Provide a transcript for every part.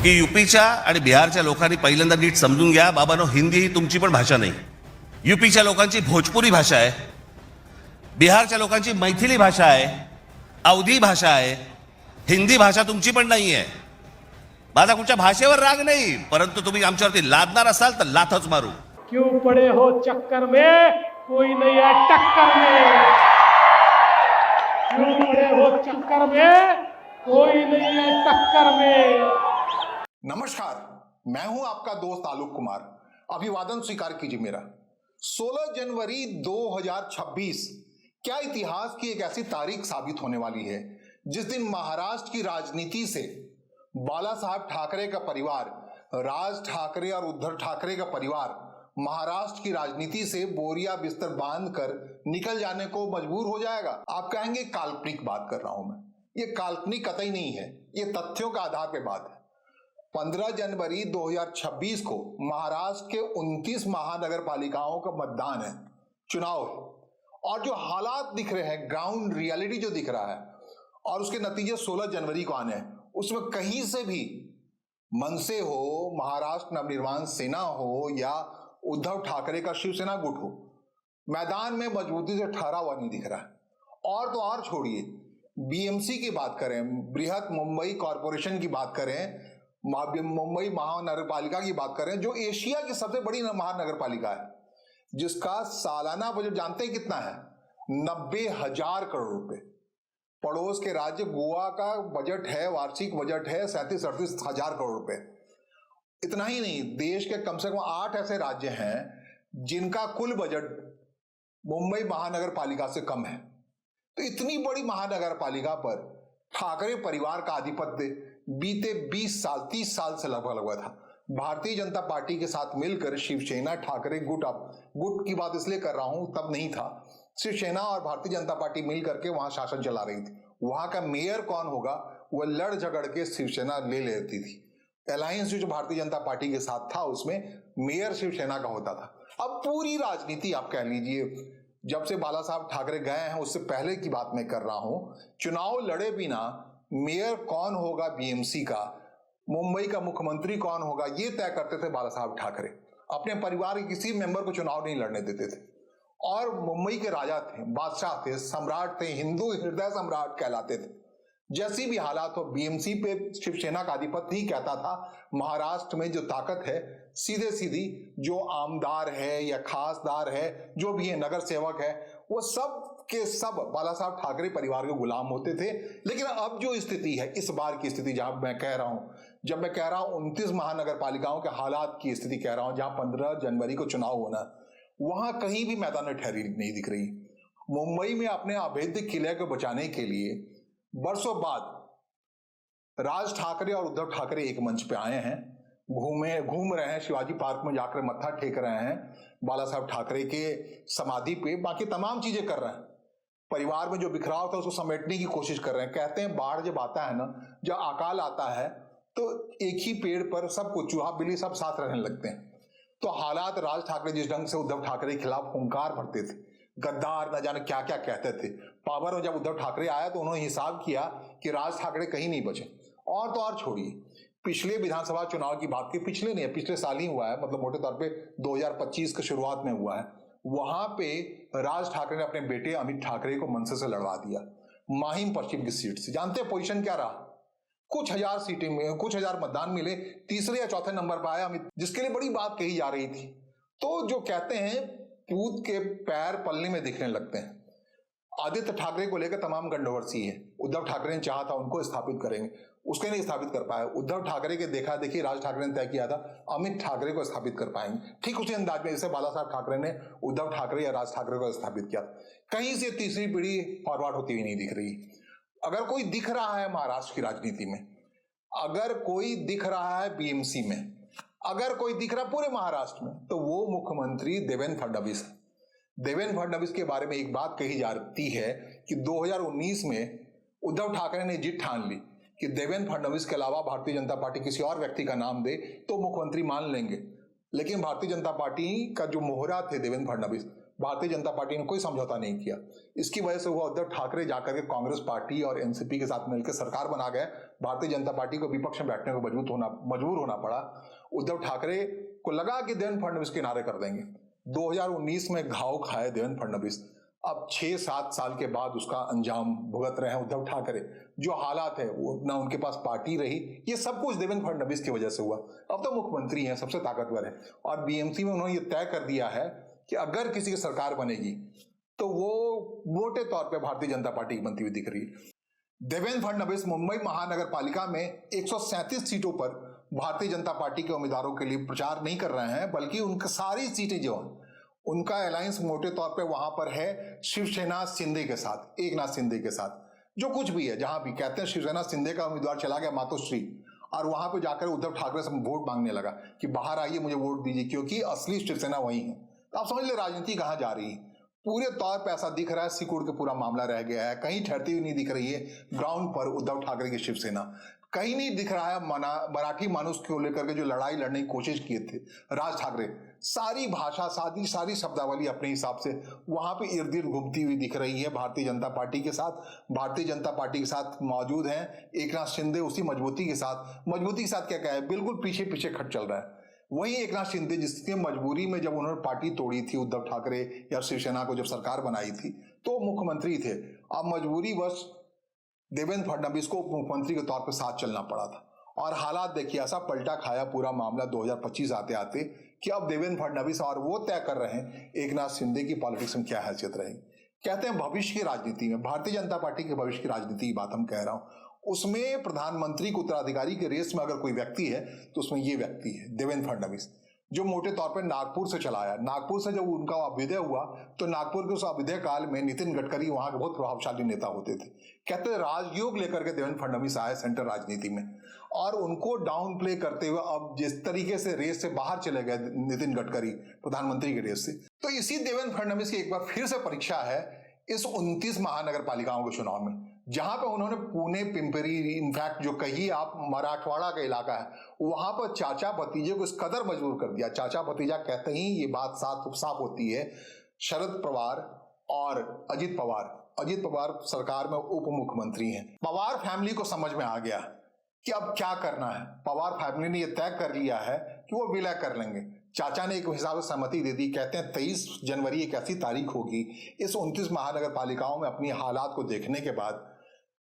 की युपीच्या आणि बिहारच्या लोकांनी पहिल्यांदा नीट समजून घ्या, बाबांनो, हिंदी ही तुमची पण भाषा नाही. युपीच्या लोकांची भोजपुरी भाषा आहे, बिहारच्या लोकांची मैथिली भाषा आहे, अवधी भाषा आहे. हिंदी भाषा तुमची पण नाही आहे. माझा कुठच्या भाषेवर राग नाही, परंतु तुम्ही आमच्यावरती लादणार असाल तर लाथच मारू. क्यों पड़े हो चक्कर में, कोई नहीं है टक्कर में. क्यों पड़े हो चक्कर में, कोई नहीं है टक्कर में. नमस्कार, मैं हूं आपका दोस्त आलोक कुमार. अभिवादन स्वीकार कीजिए मेरा. 16 जनवरी 2026 क्या इतिहास की एक ऐसी तारीख साबित होने वाली है जिस दिन महाराष्ट्र की राजनीति से बाला साहब ठाकरे का परिवार, राज ठाकरे और उद्धव ठाकरे का परिवार महाराष्ट्र की राजनीति से बोरिया बिस्तर बांधकर निकल जाने को मजबूर हो जाएगा. आप कहेंगे काल्पनिक बात कर रहा हूं मैं. ये काल्पनिक कतई नहीं है, ये तथ्यों के आधार पर बात है. 15 जनवरी 2026 को महाराष्ट्र के 29 महानगर पालिकाओं का मतदान है, चुनाव है. और जो हालात दिख रहे हैं, ग्राउंड रियलिटी जो दिख रहा है, और उसके नतीजे 16 जनवरी को आने हैं, उसमें कहीं से भी मनसे हो, महाराष्ट्र नवनिर्माण सेना हो या उद्धव ठाकरे का शिवसेना गुट हो, मैदान में मजबूती से ठहरा हुआ नहीं दिख रहा है. और तो और छोड़िए, बीएमसी की बात करें, बृहत मुंबई कॉरपोरेशन की बात करें, मुंबई महानगरपालिका की बात करें, जो एशिया की सबसे बड़ी महानगरपालिका है, जिसका सालाना बजट जानते हैं कितना है? 90,000 करोड़ रुपए. पड़ोस के राज्य गोवा का बजट है, वार्षिक बजट है 37-38 हजार करोड़ रुपए. इतना ही नहीं, देश के कम से कम 8 ऐसे राज्य हैं जिनका कुल बजट मुंबई महानगर पालिका से कम है. तो इतनी बड़ी महानगर पालिका पर ठाकरे परिवार का आधिपत्य बीते 20 साल 30 साल से लगभग था. भारतीय जनता पार्टी के साथ मिलकर शिवसेना ठाकरे गुट की बात इसलिए कर रहा हूं, तब नहीं था. शिवसेना और भारतीय जनता पार्टी मिल करके वहां शासन चला रही थी. वहां का मेयर कौन होगा, वह लड़ झगड़ के शिवसेना ले लेती थी. अलायंस जो भारतीय जनता पार्टी के साथ था, उसमें मेयर शिवसेना का होता था. अब पूरी राजनीति आप कह लीजिए, जब से बाला साहब ठाकरे गए हैं उससे पहले की बात मैं कर रहा हूं, चुनाव लड़े बिना मेयर कौन होगा बीएमसी का, मुंबई का मुख्यमंत्री कौन होगा, ये तय करते थे बाला साहब ठाकरे. अपने परिवार के किसी मेंबर को चुनाव नहीं लड़ने देते थे. और मुंबई के राजा थे, बादशाह थे, सम्राट थे, हिंदू हृदय सम्राट कहलाते थे. जैसी भी हालात हो, बीएमसी पे शिवसेना का आधिपत्य ही कहता था. महाराष्ट्र में जो ताकत है, सीधे सीधी जो आमदार है या खासदार है, जो भी है, नगर सेवक है, वो सब के सब बाला साहब ठाकरे परिवार के गुलाम होते थे. लेकिन अब जो स्थिति है, इस बार की स्थिति जब मैं कह रहा हूं 29 महानगर पालिकाओं के हालात की स्थिति कह रहा हूं, जहां 15 जनवरी को चुनाव होना, वहां कहीं भी मैदान में ठहरी नहीं दिख रही. मुंबई में अपने अभेद्य किले को बचाने के लिए बरसों बाद राज ठाकरे और उद्धव ठाकरे एक मंच पे आए हैं, घूम रहे हैं, शिवाजी पार्क में जाकर मत्था टेक रहे हैं बाला साहब ठाकरे के समाधि पे, बाकी तमाम चीजें कर रहे हैं. परिवार में जो बिखराव था उसको समेटने की कोशिश कर रहे हैं. कहते हैं बाढ़ जब आता है ना, जब अकाल आता है, तो एक ही पेड़ पर सबको, चूहा बिल्ली सब साथ रहने लगते हैं. तो हालात, राज ठाकरे जिस ढंग से उद्धव ठाकरे के खिलाफ हुंकार भरते थे, गद्दार, न जाने क्या क्या कहते थे. पावर में जब उद्धव ठाकरे आया तो उन्होंने हिसाब किया कि राज ठाकरे कहीं नहीं बचे. और तो और छोड़िए, पिछले विधानसभा चुनाव की बात की, पिछले नहीं है, पिछले साल ही हुआ है, मतलब मोटे तौर पे 2025 के शुरुआत में हुआ है. वहां पे राज ठाकरे ने अपने बेटे अमित ठाकरे को मनसे से लड़वा दिया, माहिम पश्चिम की सीट से. जानते हैं पोजीशन क्या रहा? कुछ हजार सीटें में, कुछ हजार मतदान मिले, तीसरे या चौथे नंबर पर आया अमित, जिसके लिए बड़ी बात कही जा रही थी. तो जो कहते हैं पूत के पैर पल्ले में दिखने लगते हैं. आदित्य ठाकरे को लेकर तमाम कंट्रोवर्सी है. उद्धव ठाकरे ने चाहा था उनको स्थापित करेंगे, उसके नहीं स्थापित कर पाए. उद्धव ठाकरे के देखा देखी राज ठाकरे ने तय किया था अमित ठाकरे को स्थापित कर पाएंगे. ठीक उसी अंदाज में जैसे बाला साहब ठाकरे ने उद्धव ठाकरे या राज ठाकरे को स्थापित किया. कहीं से तीसरी पीढ़ी फॉरवर्ड होती हुई नहीं दिख रही. अगर कोई दिख रहा है महाराष्ट्र की राजनीति में, अगर कोई दिख रहा है बीएमसी में, अगर कोई दिख रहा पूरे महाराष्ट्र में, तो वो मुख्यमंत्री देवेंद्र फडणवीस है. देवेंद्र फडणवीस के बारे में एक बात कही जाती है कि 2019 में उद्धव ठाकरे ने जिद ठान ली कि देवेंद्र फडणवीस के अलावा भारतीय जनता पार्टी किसी और व्यक्ति का नाम दे तो मुख्यमंत्री मान लेंगे. लेकिन भारतीय जनता पार्टी का जो मोहरा थे देवेंद्र फडणवीस, भारतीय जनता पार्टी ने कोई समझौता नहीं किया। इसकी वजह से वो उद्धव ठाकरे जाकर के कांग्रेस पार्टी और एनसीपी के साथ मिलकर सरकार बना गए। भारतीय जनता पार्टी को विपक्ष में बैठने को मजबूर होना पड़ा। उद्धव ठाकरे को लगा कि देवेंद्र फडणवीस किनारे कर देंगे। 2019 में घाव खाए देवेंद्र फडणवीस। अब 6-7 साल के बाद उसका अंजाम भुगत रहे हैं उद्धव ठाकरे। जो हालात है वो ना उनके पास पार्टी रही, ये सब कुछ देवेंद्र फडणवीस की वजह से हुआ। अब तो मुख्यमंत्री हैं, सबसे ताकतवर है, और बीएमसी में उन्होंने ये तय कर दिया है कि अगर किसी की सरकार बनेगी तो वो मोटे तौर पे भारतीय जनता पार्टी की बनती हुई दिख रही है। देवेंद्र फडणवीस मुंबई महानगर पालिका में 137 सीटों पर भारतीय जनता पार्टी के उम्मीदवारों के लिए प्रचार नहीं कर रहे हैं, बल्कि उनकी सारी सीटें जो हैं उनका अलायंस मोटे तौर पे वहां पर है शिवसेना शिंदे के साथ, एकनाथ शिंदे के साथ। जो कुछ भी है, जहां भी कहते हैं शिवसेना शिंदे का उम्मीदवार चला गया मातोश्री, और वहां पे जाकर उद्धव ठाकरे से वोट मांगने लगा कि बाहर आइए, मुझे वोट दीजिए, क्योंकि असली शिवसेना वही है। तो आप समझ ले राजनीति कहां जा रही है। पूरे तौर पे ऐसा दिख रहा है सिकुड़ के पूरा मामला रह गया है, कहीं ठहरती हुई नहीं दिख रही है ग्राउंड पर उद्धव ठाकरे की शिवसेना। कहीं नहीं दिख रहा है मराठी मानुष को लेकर के जो लड़ाई लड़ने की कोशिश किए थे राज ठाकरे, सारी भाषा सारी शब्दावली अपने हिसाब से वहां पे इर्द गिर्द घूमती हुई दिख रही है भारतीय जनता पार्टी के साथ। भारतीय जनता पार्टी के साथ मौजूद हैं एकनाथ शिंदे, उसी मजबूती के साथ क्या है, बिल्कुल पीछे पीछे खट चल रहा है। वही एकनाथ शिंदे जिसकी मजबूरी में जब उन्होंने पार्टी तोड़ी थी उद्धव ठाकरे या शिवसेना को, जब सरकार बनाई थी तो मुख्यमंत्री थे। अब मजबूरी बस देवेंद्र फडणवीस को मुख्यमंत्री के तौर पर साथ चलना पड़ा था, और हालात देखिए ऐसा पलटा खाया पूरा मामला 2025 आते आते कि अब देवेंद्र फडणवीस और वो तय कर रहे हैं एकनाथ शिंदे की पॉलिटिक्स में क्या हैसियत रहेगी। कहते हैं भविष्य की राजनीति में, भारतीय जनता पार्टी के भविष्य की राजनीति की बात हम कह रहा हूं, उसमें प्रधानमंत्री को उत्तराधिकारी के रेस में अगर कोई व्यक्ति है तो उसमें ये व्यक्ति है देवेंद्र फडणवीस, जो मोटे तौर पर नागपुर से चला आया। नागपुर से जब उनका अभ्युदय हुआ तो नागपुर के उस अभ्युदय काल में नितिन गडकरी वहां के बहुत प्रभावशाली नेता होते थे। कहते राजयोग लेकर के देवेंद्र फडणवीस आए सेंट्रल राजनीति में, और उनको डाउन प्ले करते हुए अब जिस तरीके से रेस से बाहर चले गए नितिन गडकरी प्रधानमंत्री के रेस से, तो इसी देवेंद्र फडणवीस की एक बार फिर से परीक्षा है इस 29 महानगर पालिकाओं के चुनाव में, जहां पे उन्होंने पुणे, पिंपरी, इनफैक्ट जो कही आप मराठवाड़ा का इलाका है, वहां पर चाचा भतीजे को इस कदर मजबूर कर दिया। चाचा भतीजा कहते ही ये बात साफ होती है। शरद पवार और अजित पवार सरकार में उप मुख्यमंत्री हैं। पवार फैमिली को समझ में आ गया कि अब क्या करना है। पवार फैमिली ने यह तय कर लिया है कि वो विलय कर लेंगे। चाचा ने एक हिसाब से सहमति दे दी। कहते हैं 23 जनवरी एक ऐसी तारीख होगी इस 29 महानगर पालिकाओं में अपनी हालात को देखने के बाद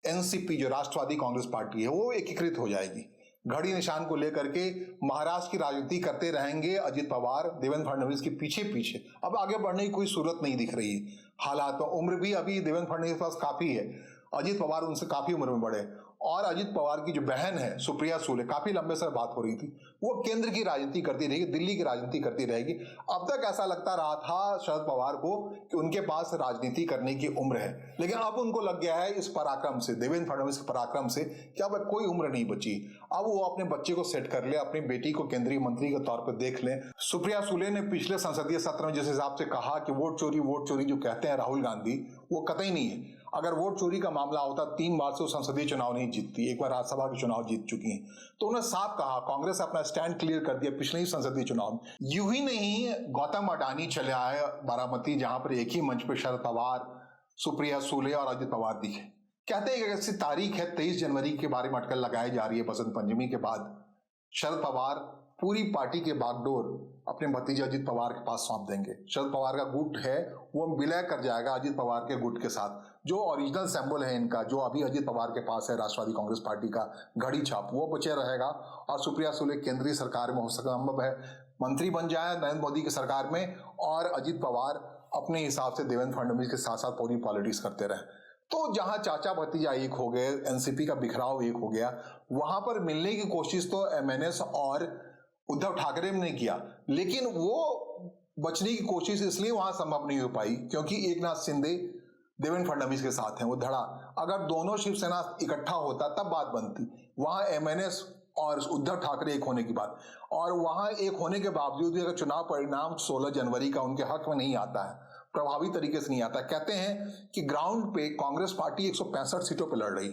एनसीपी जो राष्ट्रवादी कांग्रेस पार्टी है वो एकीकृत हो जाएगी। घड़ी निशान को लेकर के महाराष्ट्र की राजनीति करते रहेंगे अजित पवार देवेंद्र फडणवीस के पीछे। अब आगे बढ़ने की कोई सूरत नहीं दिख रही है। हालात उम्र भी अभी देवेंद्र फडणवीस के पास काफी है, अजित पवार उनसे काफी उम्र में बड़े, और अजित पवार की जो बहन है सुप्रिया सुले, काफी लंबे समय बात हो रही थी, वो केंद्र की राजनीति करती रहेगी, दिल्ली की राजनीति करती रहेगी। अब तक ऐसा लगता रहा था शरद पवार को कि उनके पास राजनीति करने की उम्र है, लेकिन अब उनको लग गया है इस पराक्रम से, देवेंद्र फडणवीस के पराक्रम से, कि अब कोई उम्र नहीं बची। अब वो अपने बच्चे को सेट कर ले, अपनी बेटी को केंद्रीय मंत्री के तौर पर देख ले। सुप्रिया सुले ने पिछले संसदीय सत्र में जिस हिसाब से कहा कि वोट चोरी जो कहते हैं राहुल गांधी, वो कतई नहीं है। अगर वोट चोरी का मामला होता 3 बार से वो संसदीय चुनाव नहीं जीतती, एक बार राज्यसभा के चुनाव जीत चुकी हैं। तो उन्होंने साफ कहा, कांग्रेस अपना स्टैंड क्लियर कर दिया पिछले ही संसदीय चुनाव में। यूं ही नहीं, गौतम अडानी चले आए बारामती, जहां पर एक ही मंच पर शरद पवार, सुप्रिया सुले और अजित पवार दिखे। कहते हैं कि ऐसी तारीख है 23 जनवरी के बारे में अटकल लगाई जा रही है। बसंत पंचमी के बाद शरद पवार पूरी पार्टी के बागडोर अपने भतीजे अजित पवार के पास सौंप देंगे। शरद पवार का गुट है वो विलय कर जाएगा अजित पवार के गुट के साथ। जो ओरिजिनल सिंबल है इनका, जो अभी अजित पवार के पास है राष्ट्रवादी कांग्रेस पार्टी का घड़ी छाप, वो बचे रहेगा, और सुप्रिया सुले केंद्रीय सरकार में हो सकता संभव है मंत्री बन जाए नरेंद्र मोदी की सरकार में, और अजित पवार अपने हिसाब से देवेंद्र फडणवीस के साथ साथ पूरी पॉलिटिक्स करते रहे। तो जहां चाचा भतीजा एक हो गए, एनसीपी का बिखराव एक हो गया, वहां पर मिलने की कोशिश तो एमएनएस और उद्धव ठाकरे ने किया, लेकिन वो बचने की कोशिश इसलिए वहां संभव नहीं हो पाई क्योंकि एकनाथ शिंदे देवेंद्र फडणवीस के साथ हैं, वो धड़ा। अगर दोनों शिवसेना इकट्ठा होता तब बात बनती। वहां एमएनएस और उद्धव ठाकरे एक होने की बात, और वहां एक होने के बावजूद भी अगर चुनाव परिणाम 16 जनवरी का उनके हक में नहीं आता है, प्रभावी तरीके से नहीं आता। कहते हैं कि ग्राउंड पे कांग्रेस पार्टी 165 सीटों पर लड़ रही।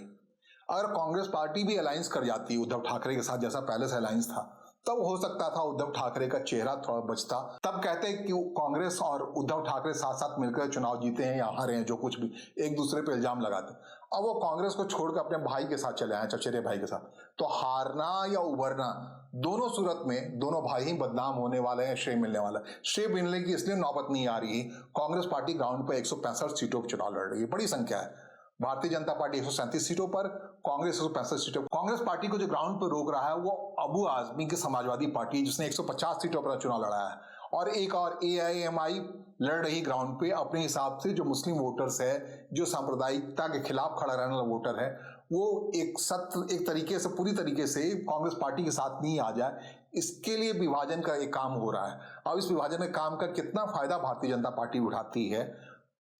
अगर कांग्रेस पार्टी भी अलायंस कर जाती उद्धव ठाकरे के साथ, जैसा पहले से अलायंस था, तब हो सकता था उद्धव ठाकरे का चेहरा थोड़ा बचता। तब कहते कि कांग्रेस और उद्धव ठाकरे साथ साथ मिलकर चुनाव जीते हैं या हारे हैं, जो कुछ भी एक दूसरे पे इल्जाम लगाते। अब वो कांग्रेस को छोड़कर अपने भाई के साथ चले आए, चचेरे भाई के साथ, तो हारना या उभरना दोनों सूरत में दोनों भाई ही बदनाम होने वाले हैं, श्रेय मिलने वाला है। श्रेय मिलने की इसलिए नौबत नहीं आ रही, कांग्रेस पार्टी ग्राउंड पर 165 सीटों पर चुनाव लड़ रही है, बड़ी संख्या है। भारतीय जनता पार्टी 137 सीटों पर, कांग्रेस 165 सीटों पर। कांग्रेस पार्टी को जो ग्राउंड पर रोक रहा है वो अबू आजमी की समाजवादी पार्टी, जिसने 150 सीटों पर चुनाव लड़ा है, और एक और AIMI लड़ रही ग्राउंड पे अपने हिसाब से। जो मुस्लिम वोटर्स है, जो सांप्रदायिकता के खिलाफ खड़ा रहने वाला वोटर है, वो एक तरीके से पूरी तरीके से कांग्रेस पार्टी के साथ नहीं आ जाए, इसके लिए विभाजन का एक काम हो रहा है। अब इस विभाजन के काम का कितना फायदा भारतीय जनता पार्टी उठाती है,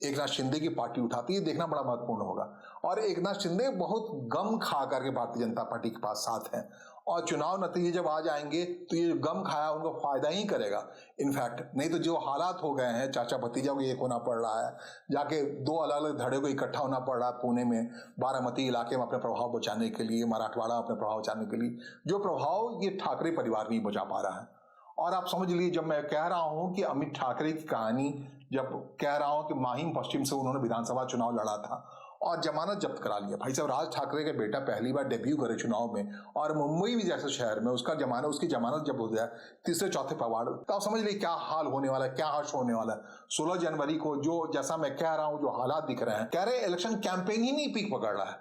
एकनाथ शिंदे की पार्टी उठाती है, देखना बड़ा महत्वपूर्ण होगा। और एकनाथ शिंदे बहुत गम खा करके भारतीय जनता पार्टी के पास साथ हैं, और चुनाव नतीजे जब आ जाएंगे तो ये गम खाया उनको फायदा ही करेगा। इनफैक्ट नहीं तो जो हालात हो गए हैं, चाचा भतीजा को एक होना पड़ रहा है, जाके 2 अलग अलग धड़े को इकट्ठा होना पड़ रहा है पुणे में, बारामती इलाके में अपने प्रभाव बचाने के लिए, मराठवाड़ा अपने प्रभाव बचाने के लिए, जो प्रभाव ये ठाकरे परिवार नहीं बचा पा रहा है। और आप समझ लीजिए, जब मैं कह रहा हूं कि अमित ठाकरे की कहानी, जब कह रहा हूं कि माहिम पश्चिम से उन्होंने विधानसभा चुनाव लड़ा था और जमानत जब्त करा लिया। भाई साहब, राज ठाकरे के बेटा पहली बार डेब्यू करे चुनाव में, और मुंबई भी जैसे शहर में उसकी जमानत जब हो जाए तीसरे चौथे पवाड़, तो आप समझ लीजिए क्या हाल होने वाला है, क्या हर्ष होने वाला है। 16 जनवरी को जो, जैसा मैं कह रहा हूं, जो हालात दिख रहे हैं, कह रहे इलेक्शन कैंपेन ही नहीं पीक पकड़ रहा है।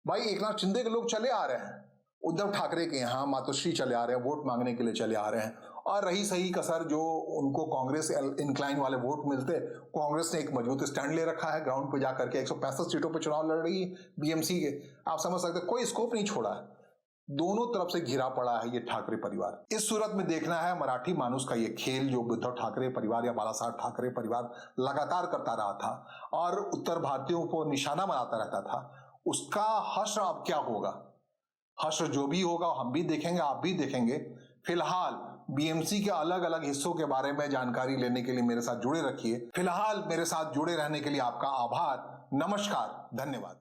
भाई एकनाथ शिंदे के लोग चले आ रहे हैं, उद्धव ठाकरे के यहाँ मातोश्री चले आ रहे हैं, वोट मांगने के लिए चले आ रहे हैं, और रही सही कसर जो उनको कांग्रेस इंक्लाइन वाले वोट मिलते, कांग्रेस ने एक मजबूत स्टैंड ले रखा है, ग्राउंड पे जाकर के 165 सीटों पे चुनाव लड़ रही है BMC के। आप समझ सकते कोई स्कोप नहीं छोड़ा है, दोनों तरफ से घिरा पड़ा है ये ठाकरे परिवार। इस सूरत में देखना है मराठी मानुस का ये खेल, जो उद्धव ठाकरे परिवार या बालासाहेब ठाकरे परिवार लगातार करता रहा था और उत्तर भारतीयों को निशाना बनाता रहता था, उसका हश्र अब क्या होगा। हश्र जो भी होगा हम भी देखेंगे, आप भी देखेंगे। फिलहाल BMC के अलग अलग हिस्सों के बारे में जानकारी लेने के लिए मेरे साथ जुड़े रखिए। फिलहाल मेरे साथ जुड़े रहने के लिए आपका आभार, नमस्कार, धन्यवाद।